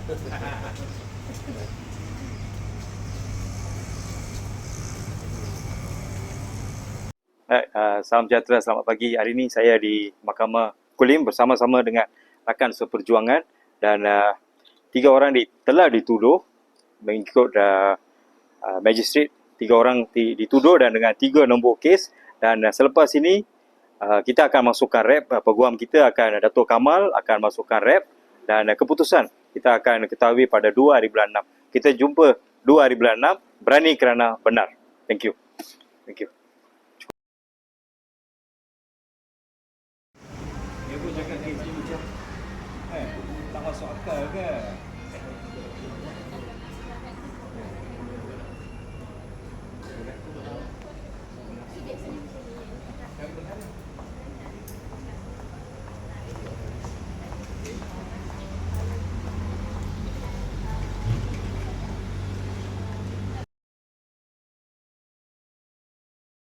Salam sejahtera, selamat pagi. Hari ini saya di Mahkamah Kulim bersama-sama dengan rakan seperjuangan dan 3 orang telah dituduh mengikut magistrate. 3 orang dituduh dan dengan 3 nombor kes, dan selepas ini kita akan masukkan rap. Peguam kita Dato' Kamal akan masukkan rap, dan keputusan kita akan ketahui pada 2 hari bulan 6. Kita jumpa 2 hari bulan 6, berani kerana benar. Thank you. Thank you. Dia pun cakap kes ni macam tak masuk akal ke?